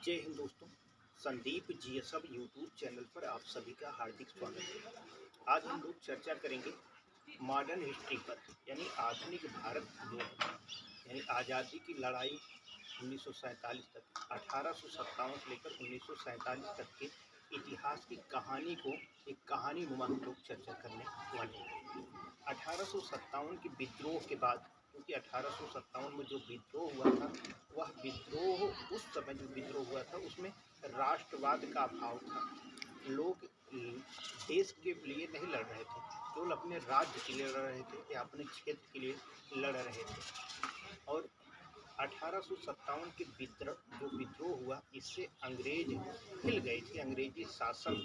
जय हिंद दोस्तों। Sandeep GSM YouTube channel पर आप सभी का हार्दिक स्वागत है। आज हम लोग चर्चा करेंगे मॉडर्न हिस्ट्री पर, यानी आधुनिक भारत जो है, यानी आज़ादी की लड़ाई 1947 तक, 1857 से लेकर 1947 तक के इतिहास की कहानी को एक कहानी नुमा हम लोग चर्चा करने वाले हैं। 1857 के विद्रोह के बाद, क्योंकि 1857 में जो विद्रोह हुआ था, वह विद्रोह उस समय जो विद्रोह हुआ था उसमें राष्ट्रवाद का अभाव था। लोग देश के लिए नहीं लड़ रहे थे, केवल अपने राज्य के लिए लड़ रहे थे या अपने क्षेत्र के लिए लड़ रहे थे। और 1857 के जो विद्रोह हुआ, इससे अंग्रेज हिल गए थे। अंग्रेजी शासन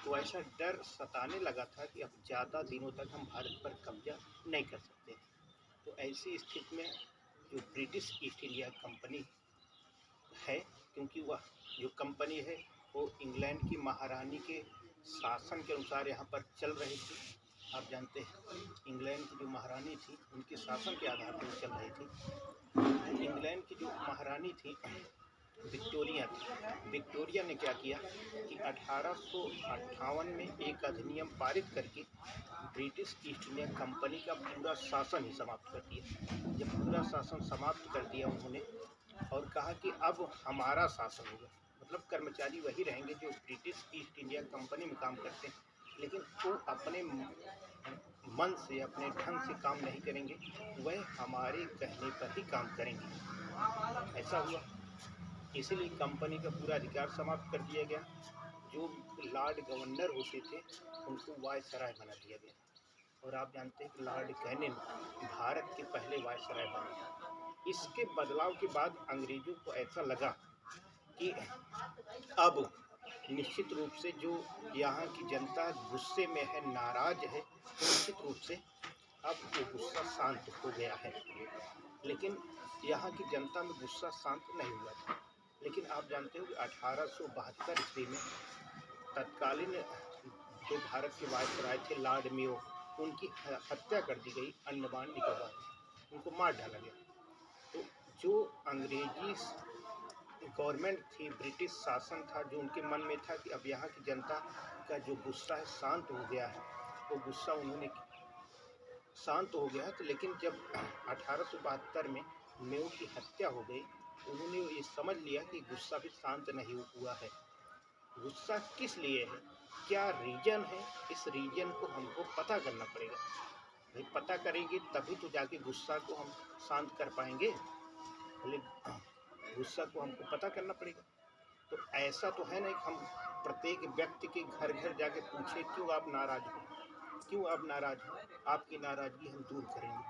को ऐसा डर सताने लगा था कि अब ज़्यादा दिनों तक हम भारत पर कब्जा नहीं कर सकते। तो ऐसी स्थिति में जो ब्रिटिश ईस्ट इंडिया कंपनी है, क्योंकि वह जो कंपनी है वो इंग्लैंड की महारानी के शासन के अनुसार यहाँ पर चल रही थी। आप जानते हैं इंग्लैंड की जो महारानी थी उनके शासन के आधार पर चल रही थी। इंग्लैंड की जो महारानी थी विक्टोरिया ने क्या किया कि 1858 में एक अधिनियम पारित करके ब्रिटिश ईस्ट इंडिया कंपनी का पूरा शासन ही समाप्त कर दिया। जब पूरा शासन समाप्त कर दिया उन्होंने, और कहा कि अब हमारा शासन होगा, मतलब कर्मचारी वही रहेंगे जो ब्रिटिश ईस्ट इंडिया कंपनी में काम करते हैं, लेकिन वो अपने मन से, अपने ढंग से काम नहीं करेंगे, वह हमारे कहने पर ही काम करेंगे। ऐसा हुआ, इसीलिए कंपनी का पूरा अधिकार समाप्त कर दिया गया। जो लॉर्ड गवर्नर होते थे उनको वायसराय बना दिया गया। और आप जानते हैं कि लॉर्ड कैनिंग भारत के पहले वायसराय बने। इसके बदलाव के बाद अंग्रेजों को ऐसा लगा कि अब निश्चित रूप से जो यहाँ की जनता गुस्से में है, नाराज है, निश्चित रूप से अब वो गुस्सा शांत हो गया है। लेकिन यहाँ की जनता में गुस्सा शांत नहीं हुआ था। लेकिन आप जानते हो कि 1872 ईस्वी में तत्कालीन जो भारत के वायसराय थे लॉर्ड मेयो, उनकी हत्या कर दी गई अंडमान निकोबार में, उनको मार डाला गया। तो जो अंग्रेजी गवर्नमेंट थी, ब्रिटिश शासन था, जो उनके मन में था कि अब यहाँ की जनता का जो गुस्सा है शांत हो गया है, वो गुस्सा उन्होंने शांत हो गया। तो लेकिन जब 1872 में मेयो की हत्या हो गई, उन्होंने ये समझ लिया कि गुस्सा भी शांत नहीं हुआ है। गुस्सा किस लिए है, क्या रीजन है, इस रीजन को हमको पता करना पड़ेगा। भाई पता करेंगे तभी तो जाके गुस्सा को हम शांत कर पाएंगे। गुस्सा को हमको पता करना पड़ेगा। तो ऐसा तो है नहीं कि हम प्रत्येक व्यक्ति के घर घर जाके पूछे क्यों आप नाराज हो, क्यों आप नाराज हो, आपकी नाराजगी हम दूर करेंगे।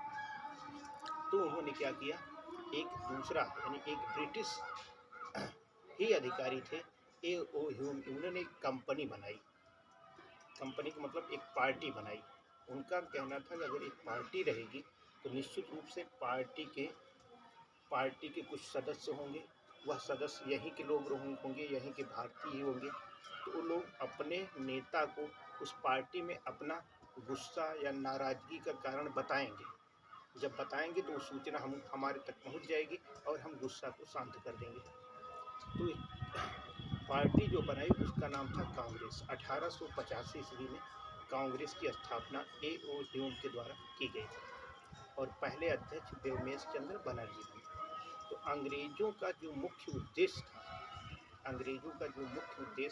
तो उन्होंने क्या किया, एक दूसरा यानी एक ब्रिटिश ही अधिकारी थे A.O. ह्यूम, उन्होंने एक कंपनी बनाई। कंपनी का मतलब एक पार्टी बनाई। उनका कहना था कि अगर एक पार्टी रहेगी तो निश्चित रूप से पार्टी के कुछ सदस्य होंगे, वह सदस्य यहीं के लोग होंगे, यहीं के भारतीय ही होंगे। तो वो लोग अपने नेता को उस पार्टी में अपना गुस्सा या नाराज़गी का कारण बताएंगे। जब बताएंगे तो वो सूचना हमारे तक पहुंच जाएगी और हम गुस्सा को शांत कर देंगे। तो पार्टी जो बनाई उसका नाम था कांग्रेस। 1885 ईस्वी में कांग्रेस की स्थापना A.O. ह्यूम के द्वारा की गई थी और पहले अध्यक्ष व्योमेश चंद्र बनर्जी बने। तो अंग्रेजों का जो मुख्य उद्देश्य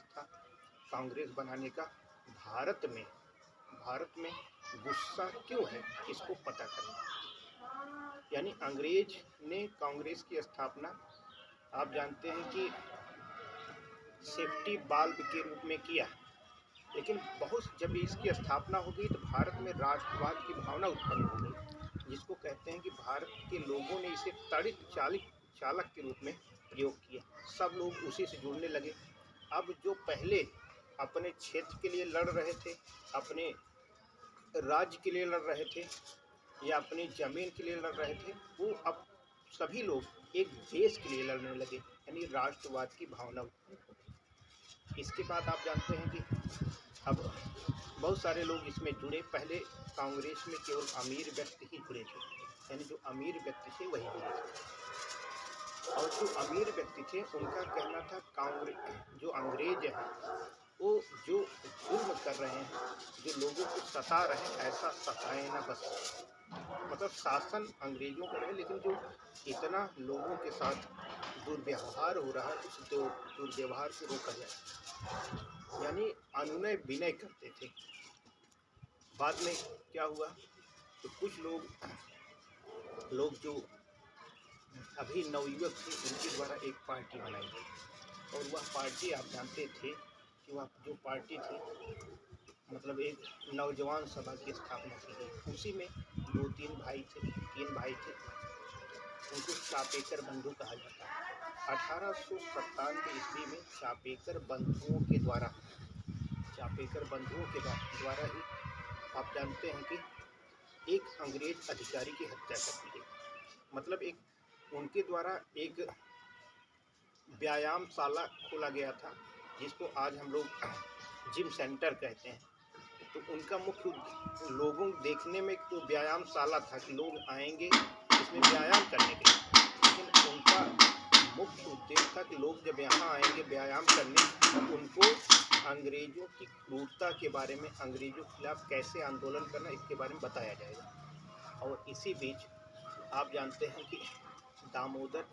था कांग्रेस बनाने का, भारत में गुस्सा क्यों है इसको पता करना। यानी अंग्रेज ने कांग्रेस की स्थापना, आप जानते हैं कि सेफ्टी बाल्ब के रूप में किया, लेकिन जब इसकी स्थापना हो गई तो भारत में राष्ट्रवाद की भावना उत्पन्न हो गई, जिसको कहते हैं कि भारत के लोगों ने इसे तड़ित चालक के रूप में प्रयोग किया। सब लोग उसी से जुड़ने लगे। अब जो पहले अपने क्षेत्र के लिए लड़ रहे थे, अपने राज्य के लिए लड़ रहे थे या अपनी ज़मीन के लिए लड़ रहे थे, वो अब सभी लोग एक देश के लिए लड़ने लगे, यानी राष्ट्रवाद की भावना उत्पन्न हो गई। इसके बाद आप जानते हैं कि अब बहुत सारे लोग इसमें जुड़े। पहले कांग्रेस में केवल अमीर व्यक्ति ही जुड़े थे, यानी जो अमीर व्यक्ति थे वही जुड़े थे। और जो अमीर व्यक्ति थे उनका कहना था कांग्रेस जो अंग्रेज हैं वो जो जुल्म कर रहे हैं, जो लोगों को सता रहे हैं, ऐसा सताए ना बस। मतलब शासन अंग्रेजों का रहे, लेकिन जो इतना लोगों के साथ दुर्व्यवहार हो रहा है उस दुर्व्यवहार को रोका जाए, यानी अनुनय विनय करते थे। बाद में क्या हुआ तो कुछ लोग जो अभी नवयुवक थे उनके द्वारा एक पार्टी बनाई गई, और वह पार्टी आप जानते थे कि वह जो पार्टी थी मतलब एक नौजवान सभा की स्थापना की गई। उसी में तीन भाई थे, उनको चापेकर बंधु कहा जाता है। 1897 ईस्वी में चापेकर बंधुओं के द्वारा ही आप जानते हैं कि एक अंग्रेज अधिकारी की हत्या कर दी गई। मतलब उनके द्वारा एक व्यायामशाला खोला गया था, जिसको आज हम लोग जिम सेंटर कहते हैं। तो उनका मुख्य लोगों देखने में तो व्यायामशाला था कि लोग आएंगे इसमें व्यायाम करने के लिए, लेकिन उनका मुख्य उद्देश्य था कि लोग जब यहाँ आएंगे व्यायाम करने तो उनको अंग्रेजों की क्रूरता के बारे में, अंग्रेजों के खिलाफ कैसे आंदोलन करना, इसके बारे में बताया जाएगा। और इसी बीच आप जानते हैं कि दामोदर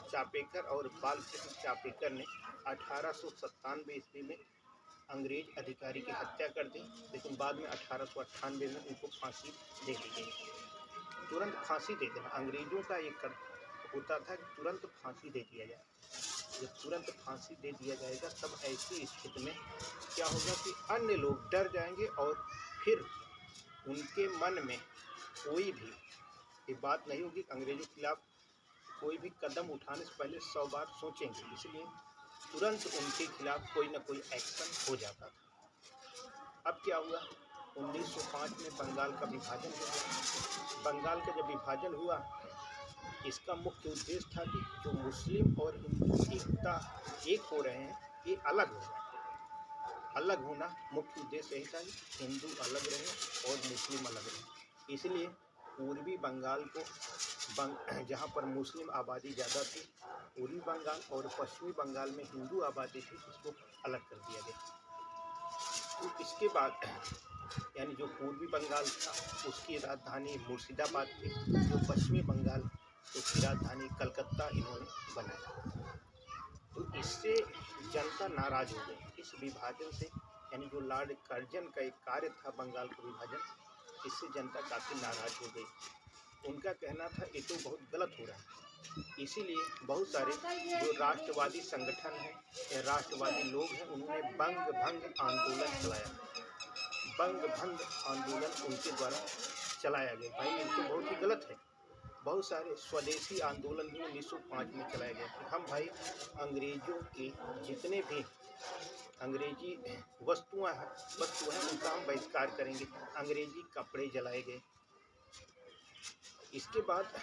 चापेकर और बालकृष्ण चापेकर ने 1897 ईस्वी में अंग्रेज अधिकारी की हत्या कर दी, लेकिन बाद में 1898 में उनको फांसी दे दी गई। तुरंत फांसी दे देना अंग्रेजों का एक होता था कि तुरंत फांसी दे दिया जाए। जब तुरंत फांसी दे दिया जाएगा तब ऐसी स्थिति में क्या होगा कि अन्य लोग डर जाएंगे और फिर उनके मन में कोई भी ये बात नहीं होगी कि अंग्रेजों के खिलाफ कोई भी कदम उठाने से पहले 100 बार सोचेंगे, इसलिए तुरंत उनके खिलाफ कोई ना कोई एक्शन हो जाता था। अब क्या हुआ 1905 में बंगाल का विभाजन हुआ। बंगाल का जब विभाजन हुआ इसका मुख्य उद्देश्य था कि जो मुस्लिम और हिंदू एक हो रहे हैं ये अलग हो जाए। अलग होना मुख्य उद्देश्य यही था कि हिंदू अलग रहे और मुस्लिम अलग रहे। इसलिए पूर्वी बंगाल को जहाँ पर मुस्लिम आबादी ज़्यादा थी पूर्वी बंगाल और पश्चिमी बंगाल में हिंदू आबादी थी, इसको अलग कर दिया गया। तो इसके बाद यानी जो पूर्वी बंगाल था उसकी राजधानी मुर्शिदाबाद थी, जो पश्चिमी बंगाल उसकी राजधानी कलकत्ता इन्होंने बनाया। तो इससे जनता नाराज हो गई इस विभाजन से, यानी जो लॉर्ड कर्जन का एक कार्य था बंगाल का विभाजन, इससे जनता काफ़ी नाराज हो गई। उनका कहना था ये तो बहुत गलत हो रहा है, इसीलिए बहुत सारे जो राष्ट्रवादी संगठन हैं या राष्ट्रवादी लोग हैं उन्होंने बंग भंग आंदोलन चलाया। बंग भंग आंदोलन उनके द्वारा चलाया गया। भाई ये तो बहुत ही गलत है। बहुत सारे स्वदेशी आंदोलन भी 1905 में चलाया गया कि हम भाई अंग्रेजों के जितने भी अंग्रेजी वस्तुएं हैं उनका हम बहिष्कार करेंगे। अंग्रेजी कपड़े जलाए गए। इसके बाद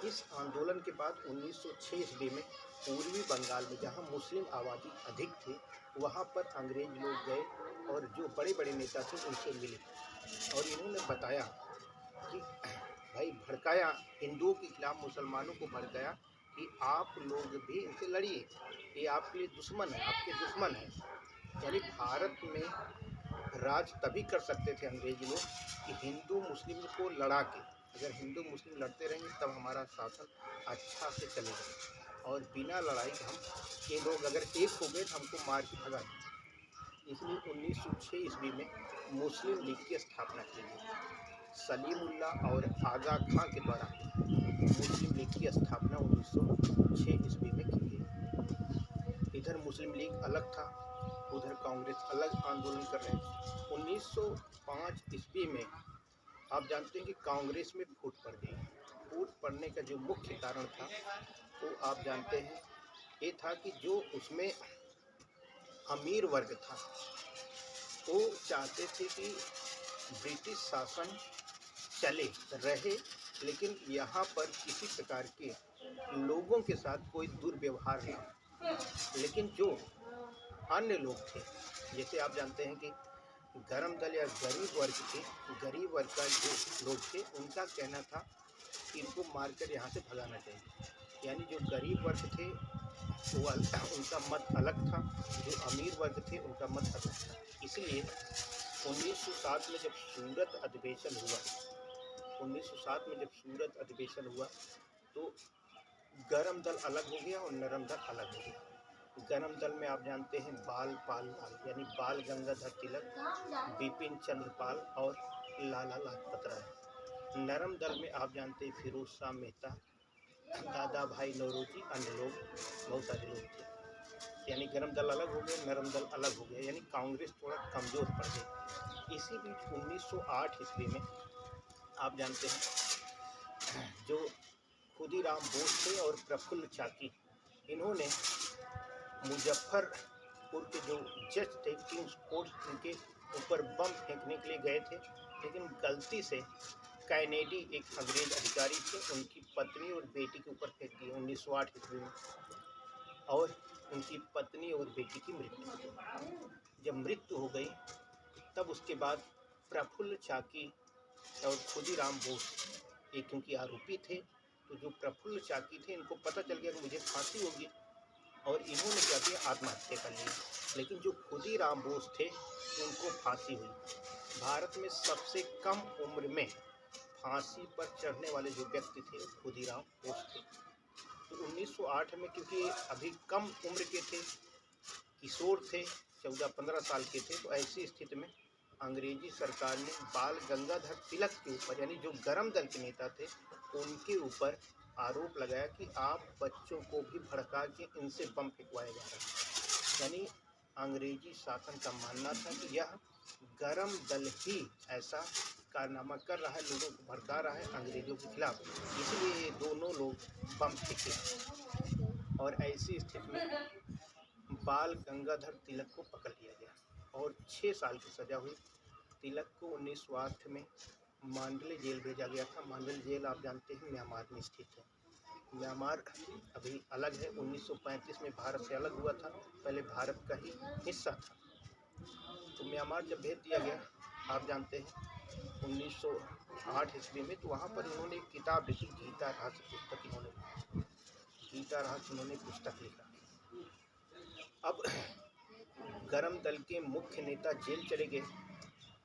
इस आंदोलन के बाद 1906 ईस्वी में पूर्वी बंगाल में जहां मुस्लिम आबादी अधिक थी वहां पर अंग्रेज लोग गए और जो बड़े बड़े नेता थे उनसे मिले और इन्होंने बताया कि भाई भड़काया, हिंदुओं के खिलाफ मुसलमानों को भड़काया कि आप लोग भी इनसे लड़िए, ये आपके लिए दुश्मन है, आपके दुश्मन है। यानी भारत में राज तभी कर सकते थे अंग्रेजी लोग कि हिंदू मुस्लिम को लड़ा के, अगर हिंदू मुस्लिम लड़ते रहेंगे तब हमारा शासन अच्छा से चलेगा, और बिना लड़ाई के हम ये लोग अगर एक हो गए तो हमको मार के भगा दें। इसलिए 1906 ईस्वी में मुस्लिम लीग की स्थापना की गई। सलीमुल्लाह और आगा खां के द्वारा मुस्लिम लीग की स्थापना 1906 ईस्वी में की गई। इधर मुस्लिम लीग अलग था, उधर कांग्रेस अलग आंदोलन कर रहे थे। 1905 ईस्वी में आप जानते हैं कि कांग्रेस में फूट पड़ गई। फूट पड़ने का जो मुख्य कारण था वो आप जानते हैं ये था कि जो उसमें अमीर वर्ग था वो चाहते थे कि ब्रिटिश शासन चले रहे, लेकिन यहाँ पर किसी प्रकार के लोगों के साथ कोई दुर्व्यवहार ना हो। लेकिन जो अन्य लोग थे, जैसे आप जानते हैं कि गरम दल या गरीब वर्ग का जो लोग थे उनका कहना था इनको मारकर यहाँ से भगाना चाहिए। यानी जो गरीब वर्ग थे वो उनका मत अलग था, जो अमीर वर्ग थे उनका मत अलग था। इसलिए 1907 में जब सूरत अधिवेशन हुआ 1907 में जब सूरत अधिवेशन हुआ तो गरम दल अलग हो गया और नरम दल अलग हो गया। गरम दल में आप जानते हैं बाल पाल लाल यानी बाल गंगाधर तिलक, बिपिन चंद्र पाल और लाला लाजपत राय। नरम दल में आप जानते हैं फिरोज शाह मेहता, दादा भाई नौरोजी, अन्य लोग, बहुत सारे लोग थे। यानी गरम दल अलग हो गए, नरम दल अलग हो गया, यानी कांग्रेस थोड़ा कमज़ोर पड़ गई। इसी बीच 1908 ईस्वी में आप जानते हैं जो खुदीराम बोस थे और प्रफुल्ल चाकी, इन्होंने मुजफ्फरपुर के जो जज थे किंग्स कोर्ट, उनके ऊपर बम फेंकने के लिए गए थे, लेकिन गलती से कैनेडी एक अंग्रेज अधिकारी थे, उनकी पत्नी और बेटी के ऊपर फेंक दिए 1908 ईस्वी में, और उनकी पत्नी और बेटी की मृत्यु हो गई। जब मृत्यु हो गई तब उसके बाद प्रफुल्ल चाकी और खुदीराम बोस ये क्योंकि आरोपी थे, तो जो प्रफुल्ल चाकी थे इनको पता चल गया कि मुझे फांसी होगी और इन्होंने क्या किया, आत्महत्या कर ली। लेकिन जो खुदीराम बोस थे उनको फांसी हुई। भारत में सबसे कम उम्र में फांसी पर चढ़ने वाले जो व्यक्ति थे वो खुदीराम बोस थे। तो 1908 में क्योंकि अभी कम उम्र के थे, किशोर थे, 14-15 साल के थे, तो ऐसी स्थिति में अंग्रेजी सरकार ने बाल गंगाधर तिलक के ऊपर, यानी जो गरम दल के नेता थे, उनके ऊपर आरोप लगाया कि आप बच्चों को भी भड़का के इनसे बम फेंकवाया जा रहा है। यानी अंग्रेजी शासन का मानना था कि यह गरम दल ही ऐसा कारनामा कर रहा है, लोगों को भड़का रहा है अंग्रेजों के खिलाफ, इसलिए ये दोनों लोग बम फेंके। और ऐसी स्थिति में बाल गंगाधर तिलक को पकड़ लिया गया और 6 साल की सज़ा हुई। तिलक को 1908 में मांडले जेल भेजा गया था। मांडले जेल आप जानते हैं म्यांमार में स्थित है। म्यांमार अभी अलग है, 1935 में भारत से अलग हुआ था, पहले भारत का ही हिस्सा था। तो म्यांमार जब भेज दिया गया, आप जानते हैं 1908 ईस्वी में, तो वहाँ पर इन्होंने एक किताब लिखी, गीता रहस्य पुस्तक, इन्होंने पुस्तक लिखा। अब गरम दल के मुख्य नेता जेल चले गए,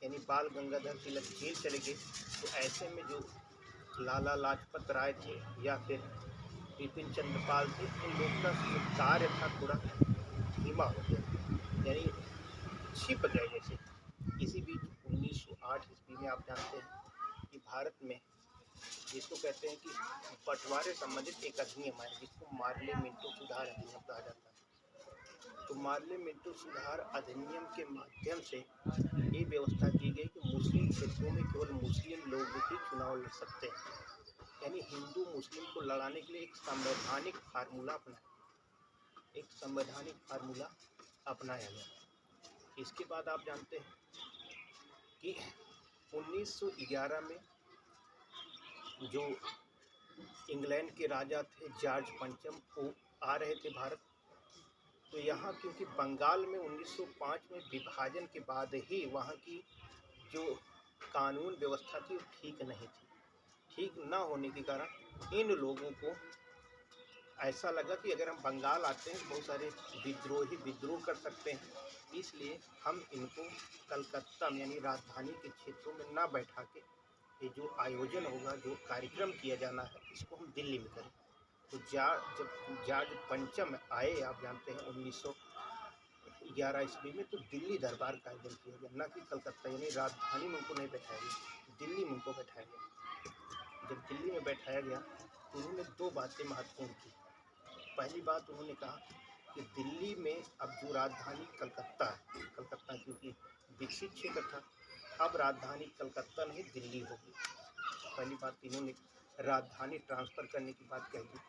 यानी बाल गंगाधर तिलक जेल चले गए, तो ऐसे में जो लाला लाजपत राय थे या फिर बिपिन चंद्र पाल थे, उन लोगों का जो कार्य था थोड़ा धीमा हो गया, यानी छिप गए जैसे। इसी बीच 1908 ईस्वी में आप जानते हैं कि भारत में जिसको कहते हैं कि बंटवारे संबंधित एक अधिनियम आया, जिसको मार्ले मिंटो सुधार अधिनियम कहा जाता है। तो मार्ले मिंटो सुधार अधिनियम के माध्यम से ये व्यवस्था की गई कि मुस्लिम क्षेत्रों में केवल मुस्लिम लोग ही चुनाव लड़ सकते हैं। यानी हिंदू मुस्लिम को लड़ाने के लिए एक संवैधानिक फार्मूला अपनाया गया। इसके बाद आप जानते हैं कि 1911 में जो इंग्लैंड के राजा थे जॉर्ज पंचम, वो आ रहे थे भारत। तो यहाँ क्योंकि बंगाल में 1905 में विभाजन के बाद ही वहाँ की जो कानून व्यवस्था थी वो ठीक नहीं थी। ठीक ना होने के कारण इन लोगों को ऐसा लगा कि अगर हम बंगाल आते हैं बहुत सारे विद्रोह कर सकते हैं, इसलिए हम इनको कलकत्ता में यानी राजधानी के क्षेत्रों में ना बैठा के ये जो आयोजन होगा, जो कार्यक्रम किया जाना है, इसको हम दिल्ली में करें। तो जब जॉर्ज पंचम आए, आप जानते हैं 1911 ईस्वी में, तो दिल्ली दरबार का आयोजन किया गया, न कि कलकत्ता, यानी राजधानी में उनको नहीं बैठाया गया, दिल्ली में उनको बैठाया गया। जब दिल्ली में बैठाया गया तो उन्होंने 2 बातें महत्वपूर्ण की। पहली बात उन्होंने कहा कि दिल्ली में अब जो राजधानी कलकत्ता है, कलकत्ता क्योंकि विकसित क्षेत्र था, अब राजधानी कलकत्ता नहीं दिल्ली होगी। पहली बात इन्होंने राजधानी ट्रांसफ़र करने की बात कह दी,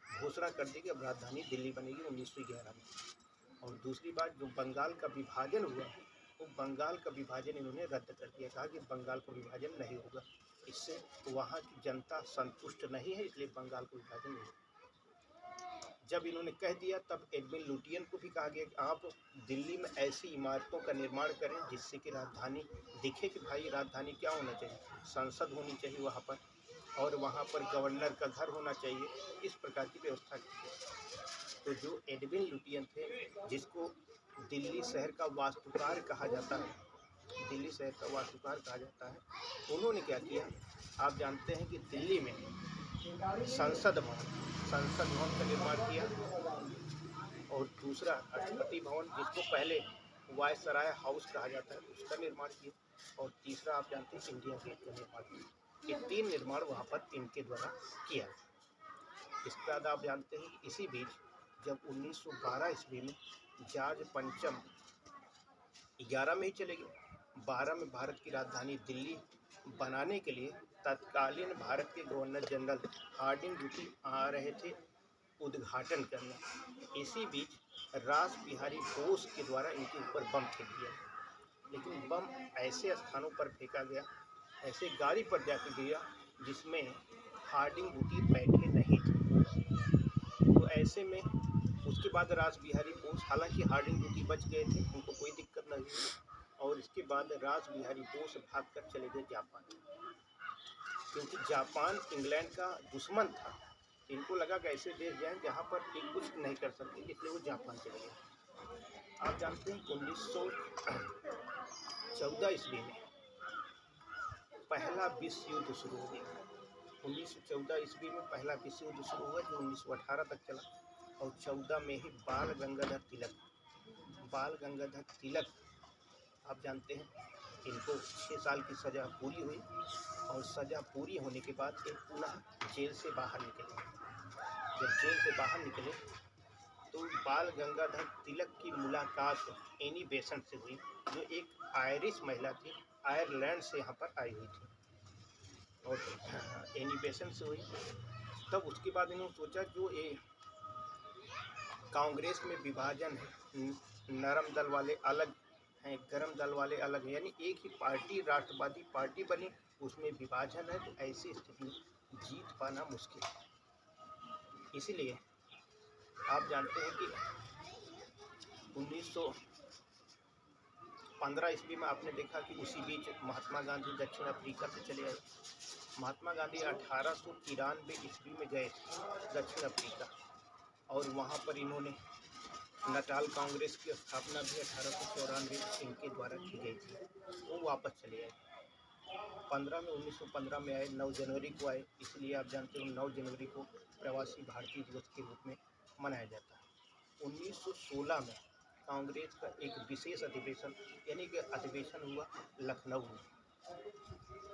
घोषणा कर दी कि अब राजधानी दिल्ली बनेगी 1911 में। और दूसरी बात, जो बंगाल का विभाजन हुआ वो बंगाल का विभाजन इन्होंने रद्द कर दिया, कहा कि बंगाल का विभाजन नहीं होगा, इससे वहाँ की जनता संतुष्ट नहीं है, इसलिए बंगाल का विभाजन नहीं होगा। जब इन्होंने कह दिया तब एडमिन लुटियन को भी कहा गया कि आप दिल्ली में ऐसी इमारतों का निर्माण करें जिससे कि राजधानी दिखे कि भाई राजधानी क्या होना चाहिए, संसद होनी चाहिए वहाँ पर, और वहाँ पर गवर्नर का घर होना चाहिए, इस प्रकार की व्यवस्था की गई। तो जो एडविन लुटियन थे, जिसको दिल्ली शहर का वास्तुकार कहा जाता है, दिल्ली शहर का वास्तुकार कहा जाता है, उन्होंने क्या किया, आप जानते हैं कि दिल्ली में संसद भवन का निर्माण किया, और दूसरा राष्ट्रपति भवन, जिसको पहले वायसराय हाउस कहा जाता है, उसका निर्माण किया, और तीसरा आप जानते हैं इंडिया गेट का निर्माण किया। ये 3 निर्माण वहाँ पर इनके द्वारा किया। इसके बाद आप जानते हैं कि इसी बीच जब 1912 ईस्वी में जॉर्ज पंचम 11 में ही चले गए, 12 में भारत की राजधानी दिल्ली बनाने के लिए तत्कालीन भारत के गवर्नर जनरल हार्डिंग ड्यूटी आ रहे थे उद्घाटन करने। इसी बीच रास बिहारी बोस के द्वारा इनके ऊपर बम फेंक दिया, लेकिन बम ऐसे स्थानों पर फेंका गया, ऐसे गाड़ी पर जाके गिरा जिसमें हार्डिंग ड्यूटी बैठे नहीं थे। तो ऐसे में उसके बाद रास बिहारी बोस, हालांकि हार्डिंग ड्यूटी बच गए थे, उनको कोई दिक्कत नहीं हुई, और इसके बाद रास बिहारी बोस भागकर चले गए जापान, क्योंकि जापान इंग्लैंड का दुश्मन था। इनको लगा कि ऐसे देश जाएं जहाँ पर एक कुछ नहीं कर सकते, इसलिए वो जापान चले गए। आप जानते हैं 1914 ईस्वी में पहला विश्व युद्ध शुरू हो गया। 1914 ईस्वी में पहला विश्व युद्ध शुरू हुआ, जो 1918 तक चला, और 14 में ही बाल गंगाधर तिलक आप जानते हैं, इनको 6 साल की सज़ा पूरी हुई, और सज़ा पूरी होने के बाद एक पुनः जेल से बाहर निकले। जब जेल से बाहर निकले तो बाल गंगाधर तिलक की मुलाकात एनी बेसेंट से हुई, जो एक आयरिश महिला थी, आयरलैंड से यहाँ पर आई हुई थी, और एनी बेसेंट से हुई। तब उसके बाद इन्होंने सोचा जो ये कांग्रेस में विभाजन है, नरम दल वाले अलग हैं, गरम दल वाले अलग हैं, यानी एक ही पार्टी राष्ट्रवादी पार्टी बनी, उसमें विभाजन है, तो ऐसी स्थिति में जीत पाना मुश्किल है। इसीलिए आप जानते हैं कि 1915 ईस्वी में आपने देखा कि उसी बीच महात्मा गांधी दक्षिण अफ्रीका से चले आए। महात्मा गांधी 1893 ईस्वी में गए दक्षिण अफ्रीका, और वहाँ पर इन्होंने नटाल कांग्रेस की स्थापना भी 1894 इनके द्वारा की गई थी। वो वापस चले आए 1915 में आए, 9 जनवरी को आए, इसलिए आप जानते हो 9 जनवरी को प्रवासी भारतीय दिवस के रूप में मनाया जाता है। 1916 में कांग्रेस का एक विशेष अधिवेशन, यानी कि अधिवेशन हुआ लखनऊ में,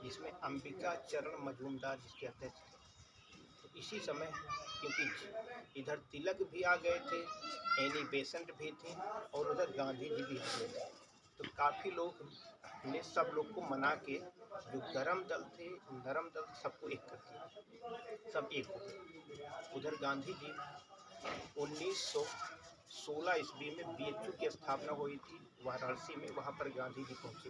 जिसमें अंबिका चरण मजूमदार जिसके अध्यक्ष थे। तो इसी समय, क्योंकि इधर तिलक भी आ गए थे, एनी बेसेंट भी थे, और उधर गांधी जी भी आ गए थे, तो काफ़ी लोग ने सब लोग को मना के जो गरम दल थे, नरम दल, सबको एक कर दिया, सब एक हो गए। उधर गांधी जी 1916 ईस्वी में बीएचयू की स्थापना हुई थी वाराणसी में, वहाँ पर गांधी जी पहुँचे,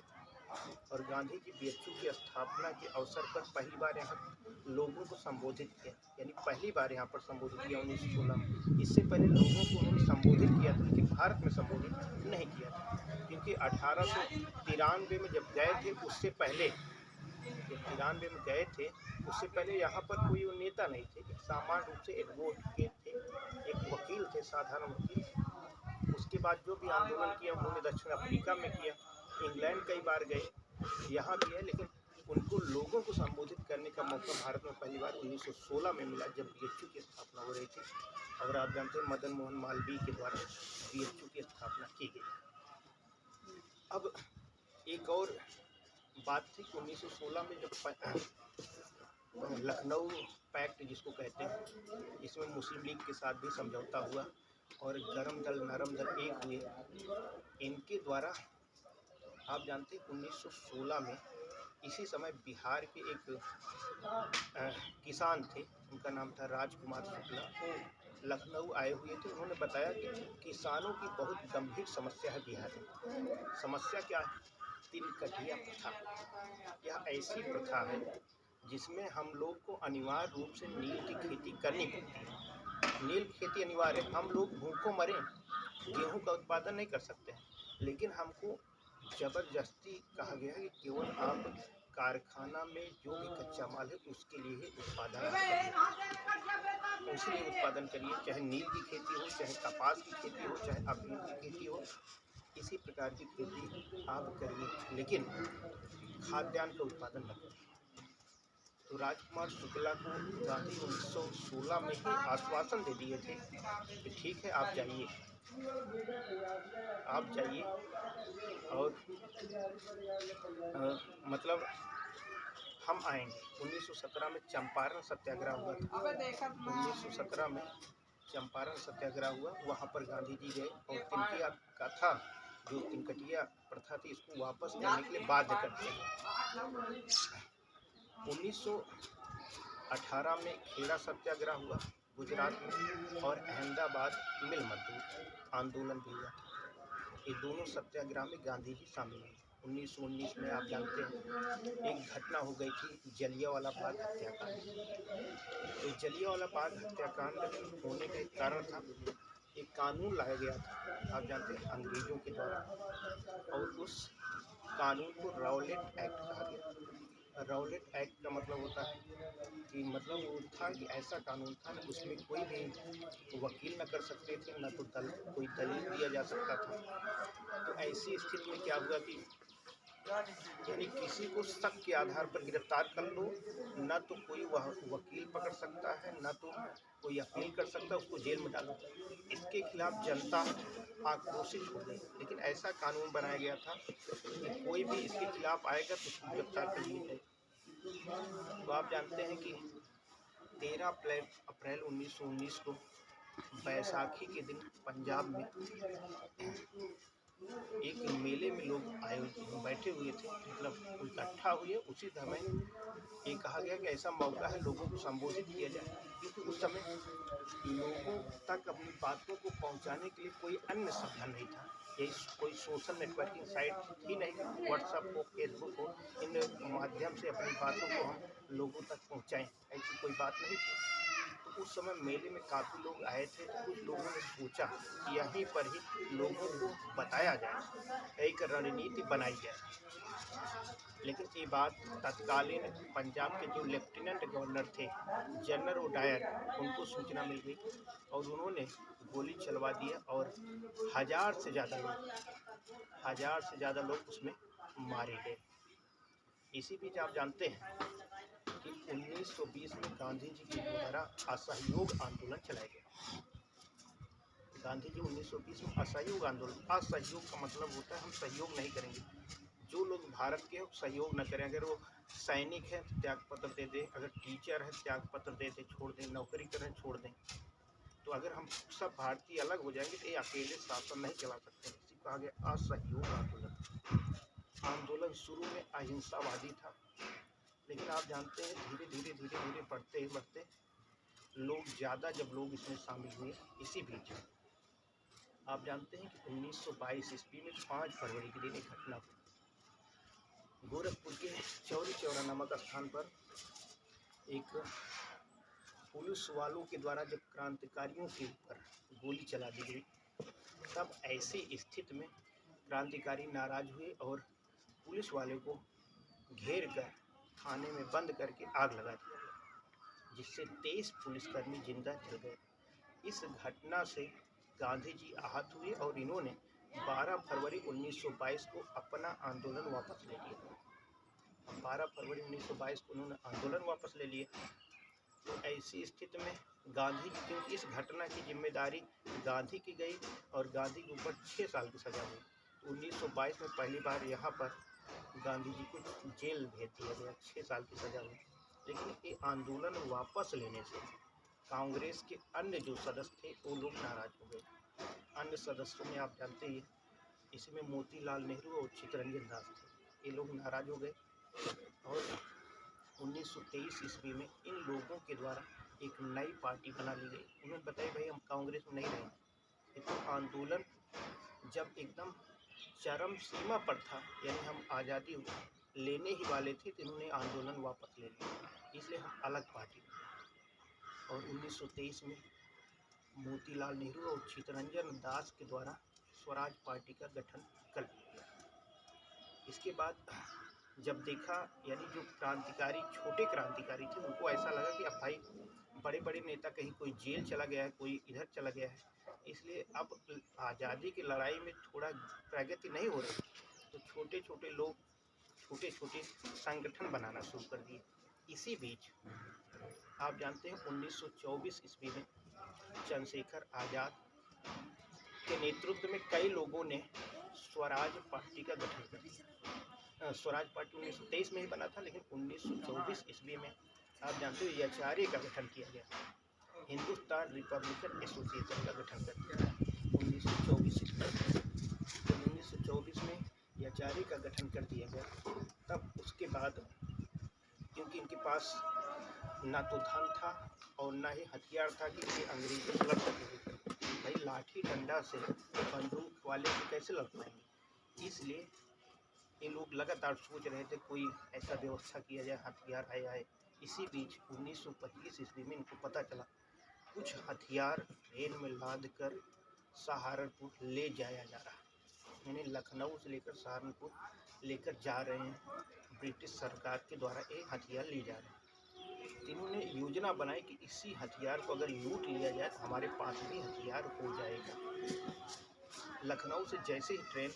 और गांधी जी बीएचयू की स्थापना के अवसर पर पहली बार यहाँ लोगों को संबोधित किया, यानी पहली बार यहाँ पर संबोधित किया 1916 में। इससे पहले लोगों को उन्होंने संबोधित किया था, लेकिन भारत में संबोधित नहीं किया था, क्योंकि 1893 में जब गए थे, उससे पहले जब 93 में गए थे, उससे पहले यहाँ पर कोई नेता नहीं थे, सामान्य रूप से एडवोकेट थे, एक वकील थे, साधारण वकील। उसके बाद जो भी आंदोलन किया उन्होंने दक्षिण अफ्रीका में किया, इंग्लैंड कई बार गए, यहाँ भी है, लेकिन उनको लोगों को संबोधित करने का मौका भारत में पहली बार 1916 में मिला, जब बीएचयू की स्थापना हो रही थी, और आप जानते हैं मदन मोहन मालवीय के द्वारा बीएचयू की स्थापना की गई। अब एक और बात थी कि 1916 में जब लखनऊ पैक्ट जिसको कहते हैं, इसमें मुस्लिम लीग के साथ भी समझौता हुआ, और गरम दल नरम दल एक हुए, इनके द्वारा आप जानते हैं 1916 में इसी समय बिहार के एक किसान थे, उनका नाम था राजकुमार शुक्ला, वो लखनऊ आए हुए थे। उन्होंने बताया कि किसानों की बहुत गंभीर समस्या है बिहार में। समस्या क्या है? तिनकटिया प्रथा। यह ऐसी प्रथा है जिसमें हम लोग को अनिवार्य रूप से नील की खेती करनी पड़ती है। नील की खेती अनिवार्य है, हम लोग भूखों मरें, गेहूं का उत्पादन नहीं कर सकते हैं, लेकिन हमको ज़बरदस्ती कहा गया है कि केवल आप कारखाना में जो भी कच्चा माल है उसके लिए ही उत्पादन आप करिए, उसलिए उत्पादन करिए, चाहे नील की खेती हो, चाहे कपास की खेती हो, चाहे अफीम की खेती हो, इसी प्रकार की खेती आप करिए, लेकिन खाद्यान्न का उत्पादन न करिए। तो राजकुमार शुक्ला को गांधी 1916 में ही आश्वासन दे दिए थे कि ठीक है आप जाइए, और मतलब हम आएंगे। 1917 में चंपारण सत्याग्रह हुआ था। 1917 में चंपारण सत्याग्रह हुआ, वहाँ पर गांधी जी गए और तिनकिया का था जो तिनकटिया प्रथा थी इसको वापस करने के लिए बाध्य करते हैं। 1918 में खेड़ा सत्याग्रह हुआ गुजरात में, और अहमदाबाद मिल मजदूर आंदोलन भी हुआ। ये दोनों सत्याग्रह में गांधी जी शामिल हुए। 1919 में आप जानते हैं एक घटना हो गई थी जलियांवाला बाग हत्याकांड। तो जलियांवाला बाग हत्याकांड होने का एक कारण था, एक कानून लाया गया था आप जानते हैं अंग्रेजों के द्वारा, और उस कानून को रॉलेट एक्ट कहा गया। रॉलेट एक्ट का मतलब होता है कि मतलब वो था कि ऐसा कानून था कि उसमें कोई भी वकील न कर सकते थे, न तो कोई दलील दिया जा सकता था। तो ऐसी स्थिति में क्या हुआ कि यानी किसी को शक के आधार पर गिरफ्तार कर लो, न तो कोई वह वकील पकड़ सकता है, न तो कोई अपील कर सकता है, उसको जेल में डालो। इसके खिलाफ जनता आक्रोशित हो गई, लेकिन ऐसा कानून बनाया गया था कि कोई भी इसके खिलाफ आएगा तो उसको गिरफ्तार कर लिया जाए। तो आप जानते हैं कि 13 अप्रैल 1919 को बैसाखी के दिन पंजाब में एक मेले में लोग आए बैठे हुए थे, मतलब इकट्ठा हुए। उसी समय ये कहा गया कि ऐसा मौका है लोगों को संबोधित किया जाए, क्योंकि उस समय लोगों तक अपनी बातों को पहुंचाने के लिए कोई अन्य साधन नहीं था। यही कोई सोशल नेटवर्किंग साइट ही नहीं, व्हाट्सएप हो, फेसबुक हो, इन माध्यम से अपनी बातों को हम लोगों तक पहुंचाएं, ऐसी कोई बात नहीं थी। तो उस समय मेले में काफ़ी लोग आए थे, तो कुछ लोगों ने सोचा कि यहीं पर ही लोगों को बताया जाए, एक रणनीति बनाई जाए। लेकिन ये बात तत्कालीन पंजाब के जो लेफ्टिनेंट गवर्नर थे जनरल ओडायर, उनको सूचना मिल गई और उन्होंने गोली चलवा दिया और 1000 से ज़्यादा लोग उसमें मारे गए। इसी बीच आप जानते हैं कि 1920 में गांधी जी के द्वारा असहयोग आंदोलन चलाया गया। गांधी जी 1920 में असहयोग आंदोलन, असहयोग का मतलब होता है हम सहयोग नहीं करेंगे, जो लोग भारत के सहयोग न करें। अगर वो सैनिक है तो त्याग पत्र दे दें, अगर टीचर है त्याग पत्र दे दें, छोड़ दें, नौकरी करें छोड़ दें। तो अगर हम सब भारतीय अलग हो जाएंगे तो ये अकेले शासन नहीं चला सकते। इसी को कहा गया असहयोग आंदोलन। आंदोलन शुरू में अहिंसावादी था, लेकिन आप जानते हैं धीरे धीरे बढ़ते लोग ज़्यादा जब लोग इसमें शामिल हुए। इसी बीच आप जानते हैं कि 1922 ईस्वी में 5 फरवरी के दिन एक घटना हुई। गोरखपुर के चौरी चौरा नामक स्थान पर एक पुलिस वालों के द्वारा जब क्रांतिकारियों के ऊपर गोली चला दी गई, तब ऐसी स्थिति में क्रांतिकारी नाराज हुए और पुलिस वाले को घेर कर थाने में बंद करके आग लगा दिया गया, जिससे 23 पुलिसकर्मी जिंदा जल गए। इस घटना से गांधी जी आहत हुए और इन्होंने 12 फरवरी 1922 को अपना आंदोलन वापस ले लिया। 12 फरवरी 1922 को उन्होंने आंदोलन वापस ले लिया। तो ऐसी स्थिति में गांधी जी, क्योंकि इस घटना की जिम्मेदारी गांधी की गई और गांधी के ऊपर 6 साल की सजा हुई। 1922 में पहली बार यहाँ पर गांधी जी को जेल भेज दिया गया, 6 साल की सजा हुई। लेकिन ये आंदोलन वापस लेने से कांग्रेस के अन्य जो सदस्य थे वो लोग नाराज हो गए। अन्य सदस्यों में आप जानते ही इसमें मोतीलाल नेहरू और चित्तरंजन दास थे, ये लोग नाराज हो गए और 1923 ईस्वी में इन लोगों के द्वारा एक नई पार्टी बना ली गई। उन्होंने बताया भाई हम कांग्रेस में नहीं रहेंगे। तो आंदोलन जब एकदम चरम सीमा पर था, यानी हम आज़ादी लेने ही वाले थे, तो इन्होंने आंदोलन वापस ले लिया, इसलिए हम अलग पार्टी बने। और 1923 में मोतीलाल नेहरू और चित्तरंजन दास के द्वारा स्वराज पार्टी का गठन कर लिया गया। इसके बाद जब देखा, यानी जो क्रांतिकारी, छोटे क्रांतिकारी थे, उनको ऐसा लगा कि अब भाई बड़े बड़े नेता, कहीं कोई जेल चला गया है, कोई इधर चला गया है, इसलिए अब आज़ादी की लड़ाई में थोड़ा प्रगति नहीं हो रही, तो छोटे छोटे लोग छोटे छोटे संगठन बनाना शुरू कर दिए। इसी बीच आप जानते हैं 1924 ईस्वी में चंद्रशेखर आज़ाद के नेतृत्व में कई लोगों ने स्वराज पार्टी का गठन कर दिया। स्वराज पार्टी 1923 में ही बना था, लेकिन 1924 ईस्वी में आप जानते हो एचआरए का गठन किया गया, हिंदुस्तान रिपब्लिकन एसोसिएशन का गठन कर दिया 1924 में। जब 1924 में एचआरए का गठन कर दिया गया, तब उसके बाद क्योंकि इनके पास ना तो धन था और ना ही हथियार था कि ये अंग्रेजों से लड़ सके। भाई लाठी डंडा से, बंदूक वाले से कैसे लड़ पाएंगे, इसलिए ये लोग लगातार सोच रहे थे कोई ऐसा व्यवस्था किया जाए, हथियार आए। इसी बीच 1925 ईस्वी में इनको पता चला कुछ हथियार ट्रेन में लाद कर सहारनपुर ले जाया जा रहा, यानी लखनऊ से लेकर सहारनपुर लेकर जा रहे हैं, ब्रिटिश सरकार के द्वारा ये हथियार ले जा रहे हैं। इन्होंने योजना बनाई कि इसी हथियार को अगर लूट लिया जाए तो हमारे पास भी हथियार हो जाएगा। लखनऊ से जैसे ही ट्रेन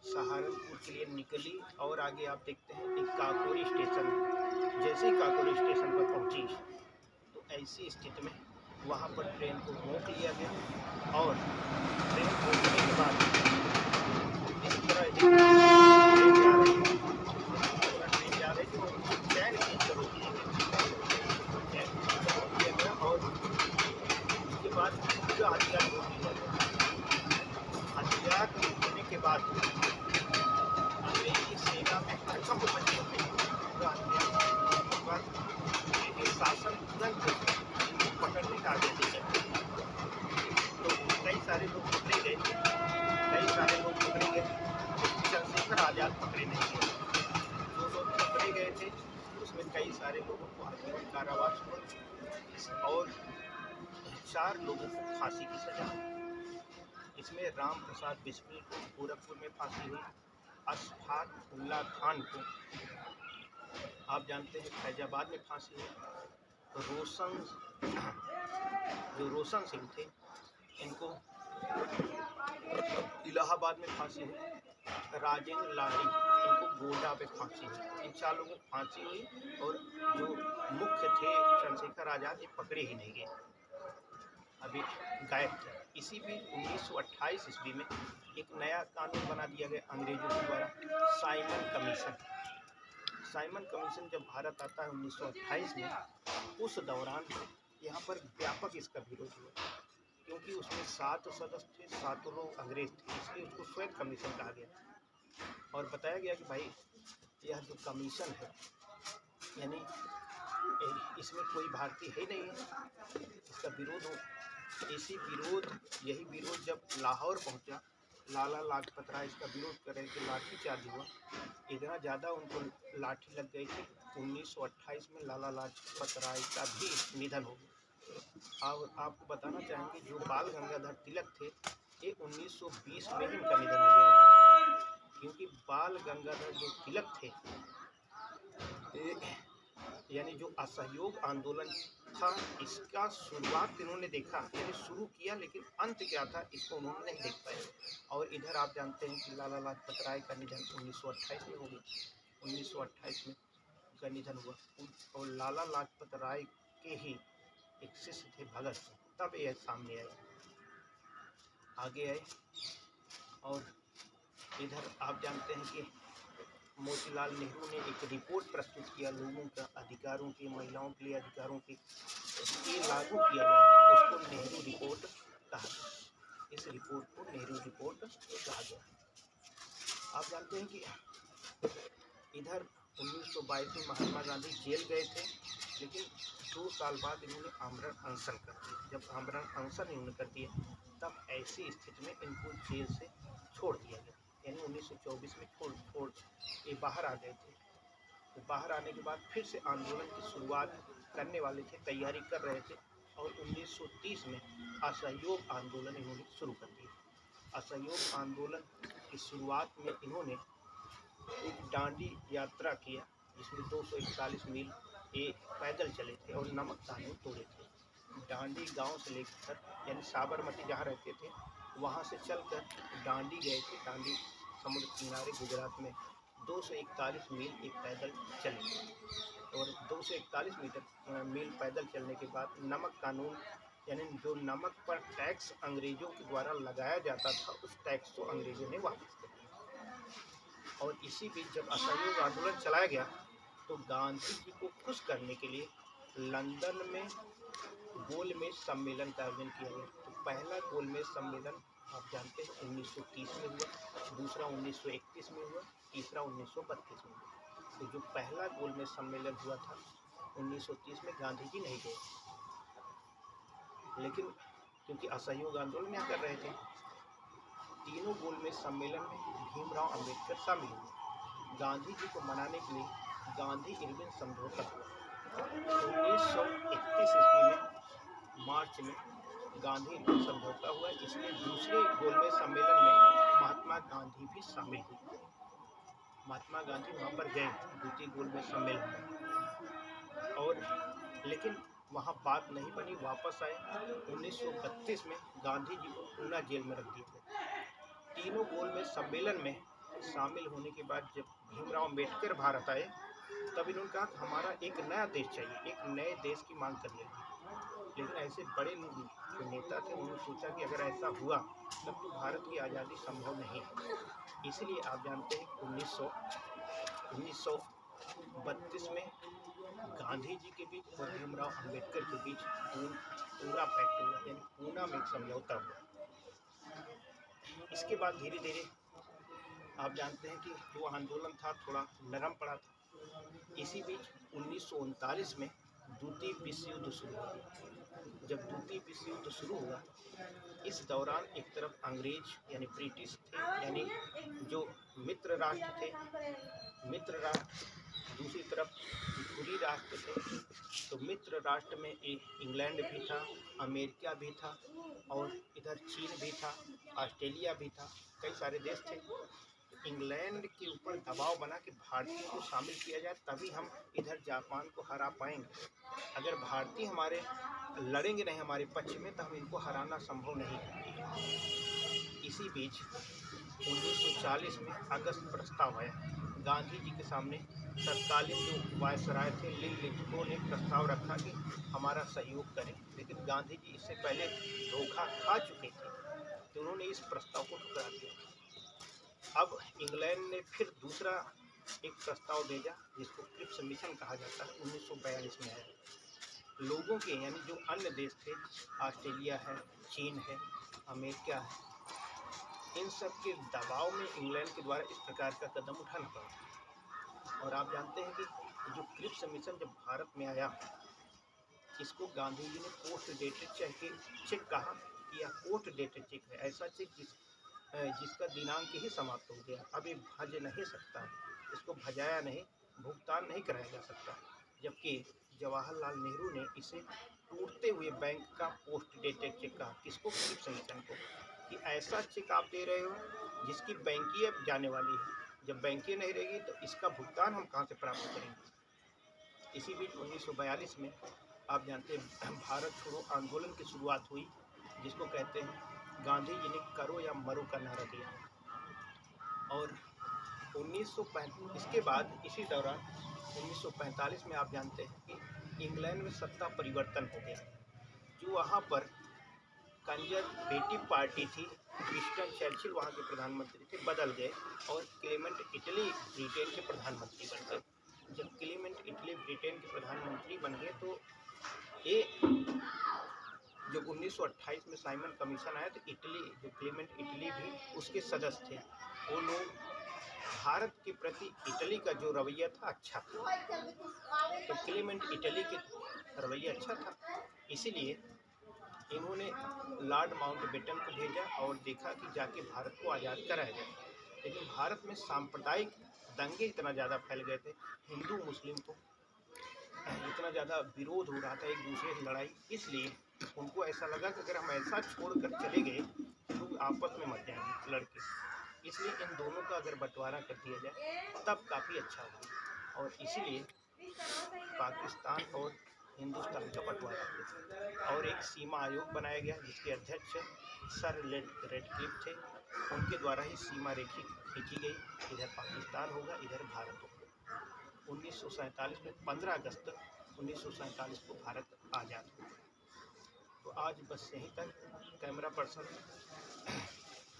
सहारनपुर के लिए निकली और आगे आप देखते हैं एक काकोरी स्टेशन, जैसे ही काकोरी स्टेशन पर पहुंची तो ऐसी स्थिति में वहां पर ट्रेन को रोक लिया गया और ट्रेन रोकने के बाद इस तरह ट्रेन जा रही थी और चैन खींच कर रोक दिया गया और उसके बाद पूरा हथियार रोक लिया गया। हथियार रोकने के बाद अंग्रेजी सेना में हड़कंप मच गई। पूरा हथियार रोकने के बाद ब्रिटिश शासन तुरंत इनको पकड़ने का आदेश दिया, तो कई सारे लोग पकड़े गए, चंद्रशेखर आज़ाद पकड़े नहीं गए। जो लोग पकड़े गए थे उसमें कई सारे लोगों को आजीवन कारावास हुआ और 4 लोगों को फांसी की सजा हुई। इसमें राम प्रसाद बिस्मिल को गोरखपुर में फांसी हुई, अशफाक उल्ला खान को आप जानते हैं फैजाबाद में फांसी हुई, रोशन सिंह थे इनको इलाहाबाद में फांसी हुई, राजेंद्र लाहिड़ी इनको गोंडा पे फांसी हुई। इन 4 लोगों को फांसी हुई और जो मुख्य थे चंद्रशेखर आज़ाद, ये पकड़े ही नहीं गए, अभी गायब थे। इसी बीच 1928 ईस्वी में एक नया कानून बना दिया गया अंग्रेजों के द्वारा, साइमन कमीशन। साइमन कमीशन जब भारत आता है 1928 में, उस दौरान यहाँ पर व्यापक इसका विरोध हुआ, क्योंकि उसमें 7 सदस्य थे, 7 लोग अंग्रेज थे, इसलिए उसको श्वेत कमीशन कहा गया और बताया गया कि भाई यह जो कमीशन है, यानी इसमें कोई भारतीय है नहीं है, इसका विरोध हो। यही विरोध जब लाहौर पहुंचा, लाला लाजपत राय इसका विरोध कर रहे थे, लाठीचार्ज हुआ, इतना ज़्यादा उनको लाठी लग गई थी 1928 में लाला लाजपत राय का भी निधन हो गया। और आपको बताना चाहेंगे जो बाल गंगाधर तिलक थे, ये 1920 में ही इनका निधन हो गया था, क्योंकि बाल गंगाधर जो तिलक थे, यानी जो असहयोग आंदोलन था, इसका शुरुआत इन्होंने देखा, यानी शुरू किया, लेकिन अंत क्या था इसको उन्होंने नहीं देख पाए। और इधर आप जानते हैं कि लाला लाजपत राय का निधन 1928 में हो गया, 1928 में का निधन हुआ और लाला लाजपत राय के ही एक शिष्य थे भगत सिंह, तब यह सामने आए, आगे आए। और इधर आप जानते हैं कि मोतीलाल नेहरू ने एक रिपोर्ट प्रस्तुत किया, लोगों का अधिकारों की, महिलाओं के लिए अधिकारों की ये लागू किया गया, उसको नेहरू रिपोर्ट कहा गया। इस रिपोर्ट को नेहरू रिपोर्ट कहा गया। आप जानते हैं कि इधर 1922 में महात्मा गांधी जेल गए थे, लेकिन 2 साल बाद इन्होंने आमरण अनशन कर दिया। जब आमरण अनशन इन्होंने कर दिया, तब ऐसी स्थिति में इनको जेल से छोड़ दिया गया, यानी 1924 में छोड़ ये बाहर आ गए थे। तो बाहर आने के बाद फिर से आंदोलन की शुरुआत करने वाले थे, तैयारी कर रहे थे, और 1930 में असहयोग आंदोलन इन्होंने शुरू कर दिया। असहयोग आंदोलन की शुरुआत में इन्होंने एक दांडी यात्रा किया जिसमें 241 मील ये पैदल चले थे और नमक कानून तोड़े थे। दांडी गांव से लेकर यानी साबरमती जहाँ रहते थे वहाँ से चलकर दांडी गए थे। दांडी समुद्र किनारे गुजरात में 241 मील एक पैदल चले और 241 मील पैदल चलने के बाद नमक कानून यानी जो नमक पर टैक्स अंग्रेजों के द्वारा लगाया जाता था उस टैक्स को अंग्रेजों ने वापस कर दिया। और इसी बीच जब असहयोग आंदोलन चलाया गया तो गांधी जी को खुश करने के लिए लंदन में गोलमेज सम्मेलन का आयोजन किया गया। तो पहला गोलमेज सम्मेलन आप जानते हैं 1930 में हुआ, दूसरा 1931 में हुआ, तीसरा 1932 में हुआ। तो जो पहला गोलमेज सम्मेलन हुआ था 1930 में गांधी जी नहीं गए, लेकिन क्योंकि असहयोग आंदोलन यहाँ कर रहे थे। तीनों गोलमेज सम्मेलन में भीमराव अंबेडकर शामिल हुए। गांधी जी को मनाने के लिए गांधी इरविन समझौता हुआ। 1931 ईस्वी में मार्च में गांधी इरविन समझौता हुआ। इसमें दूसरे गोलमेज सम्मेलन में महात्मा गांधी भी शामिल हुए। महात्मा गांधी वहाँ पर गए द्वितीय गोलमेज सम्मेलन में, और लेकिन वहाँ बात नहीं बनी, वापस आए। 1932 में गांधी जी को पूना जेल में रख दिया गया। तीनों गोलमेज सम्मेलन में शामिल होने के बाद जब भीमराव अंबेडकर भारत आए तब इन्होंने कहा कि हमारा एक नया देश चाहिए, एक नए देश की मांग करने लगे। लेकिन ऐसे बड़े जो नेता थे उन्होंने सोचा कि अगर ऐसा हुआ तब तो भारत की आज़ादी संभव नहीं है। इसलिए आप जानते हैं 1932 में गांधी जी के बीच और भीमराव अंबेडकर के बीच पूना पैक्ट हुआ, यानी पूना में एक समझौता हुआ। इसके बाद धीरे धीरे आप जानते हैं कि जो आंदोलन था थोड़ा नरम पड़ा था। इसी बीच 1939 में द्वितीय विश्व युद्ध शुरू हुआ। जब द्वितीय विश्व युद्ध शुरू हुआ इस दौरान एक तरफ अंग्रेज यानी ब्रिटिश थे, यानी जो मित्र राष्ट्र थे, मित्र राष्ट्र, दूसरी तरफ विरोधी राष्ट्र थे। तो मित्र राष्ट्र में इंग्लैंड भी था, अमेरिका भी था और इधर चीन भी था, ऑस्ट्रेलिया भी था, कई सारे देश थे। इंग्लैंड के ऊपर दबाव बना कि भारतीयों को शामिल किया जाए तभी हम इधर जापान को हरा पाएंगे। अगर भारतीय हमारे लड़ेंगे नहीं हमारे पक्ष में तो हम इनको हराना संभव नहीं है। इसी बीच 1940 में अगस्त प्रस्ताव आया। गांधी जी के सामने तत्कालीन जो वायसराय थे लिंगलिथगो ने प्रस्ताव रखा कि हमारा सहयोग करें, लेकिन गांधी जी इससे पहले धोखा खा चुके थे तो उन्होंने इस प्रस्ताव को ठुकरा दिया। अब इंग्लैंड ने फिर दूसरा एक प्रस्ताव भेजा जिसको क्रिप्स मिशन कहा जाता है, 1942 में आया। लोगों के यानी जो अन्य देश थे, ऑस्ट्रेलिया है, चीन है, अमेरिका है, इन सब के दबाव में इंग्लैंड के द्वारा इस प्रकार का कदम उठाना पड़ा। और आप जानते हैं कि जो क्रिप्स मिशन जब भारत में आया इसको गांधी जी ने पोस्ट डेटेड चेक कहा या पोस्ट डेटेड चेक है, ऐसा चेक जिसका दिनांक ही समाप्त हो गया, अब ये भज नहीं सकता, इसको भजाया नहीं, भुगतान नहीं कराया जा सकता। जबकि जवाहरलाल नेहरू ने इसे टूटते हुए बैंक का पोस्ट डेटेड चेक कहा। किसको? क्रिप्स मिशन को, कि ऐसा चेक आप दे रहे हो जिसकी बैंकीय जाने वाली है, जब बैंकीय नहीं रहेगी तो इसका भुगतान हम कहाँ से प्राप्त करेंगे। इसी बीच 1942 में आप जानते हैं भारत छोड़ो आंदोलन की शुरुआत हुई, जिसको कहते हैं गांधी जी ने करो या मरो का नारा दिया। और 1935 इसके बाद इसी दौरान 1945 में आप जानते हैं कि इंग्लैंड में सत्ता परिवर्तन हो गया। जो वहाँ पर कंजरवेटिव पार्टी थी, विंस्टन चर्चिल वहाँ के प्रधानमंत्री थे, बदल गए और क्लेमेंट इटली ब्रिटेन के प्रधानमंत्री बन गए। जब क्लेमेंट इटली ब्रिटेन के प्रधानमंत्री बन गए तो ये जब 1928 में साइमन कमीशन आया तो इटली जो क्लेमेंट इटली भी उसके सदस्य थे। वो लोग भारत के प्रति इटली का जो रवैया था अच्छा था, तो क्लेमेंट इटली के रवैया अच्छा था, इसीलिए इन्होंने लॉर्ड माउंटबेटन को भेजा और देखा कि जाके भारत को आज़ाद कराया जाए। लेकिन भारत में सांप्रदायिक दंगे इतना ज़्यादा फैल गए थे, हिंदू मुस्लिम को इतना ज़्यादा विरोध हो रहा था, एक दूसरे से लड़ाई, इसलिए उनको ऐसा लगा कि अगर हम ऐसा छोड़ कर चले गए तो लोग आपस में मर जाएंगे लड़के। इसलिए इन दोनों का अगर बंटवारा कर दिया जाए तब काफ़ी अच्छा होगा। और इसीलिए पाकिस्तान और हिंदुस्तान का बंटवारा किया और एक सीमा आयोग बनाया गया जिसके अध्यक्ष सर रेडक्लिफ थे। उनके द्वारा ही सीमा रेखी खींची गई, इधर पाकिस्तान होगा, इधर भारत होगा। 1947 में 15 अगस्त 1947 को भारत आज़ाद हुआ। तो आज बस यहीं तक। कैमरा पर्सन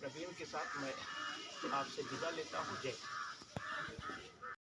प्रवीण के साथ मैं आपसे विदा लेता हूँ। जय हिंद।